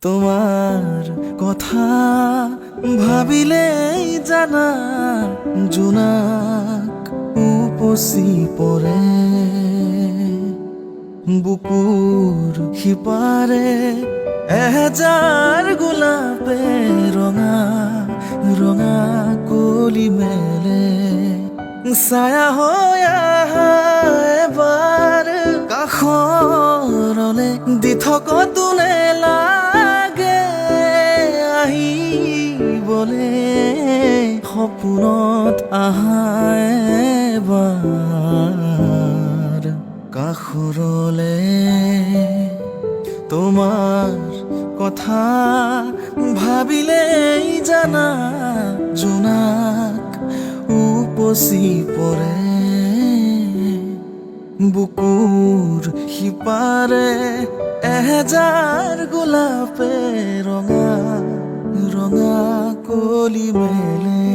তোমার কথা ভাবিলেই জানা জোনাক উপচি পৰে বুকুৰ সিপাৰে এহেজাৰ গোলাপে ৰঙা ৰঙা কলি মেলে ছায়া হৈ আহা এবাৰ কাষৰলে দি থক তোলে লাগে আহিবলে সপোনত আহা এবাৰ কাষৰলে তোমাৰ কথা ভাবিলেই জানা জোনাক উপচি পৰে বুকুৰ সিপাৰে এহেজাৰ গোলাপে ৰঙা ৰঙা কলি মেলে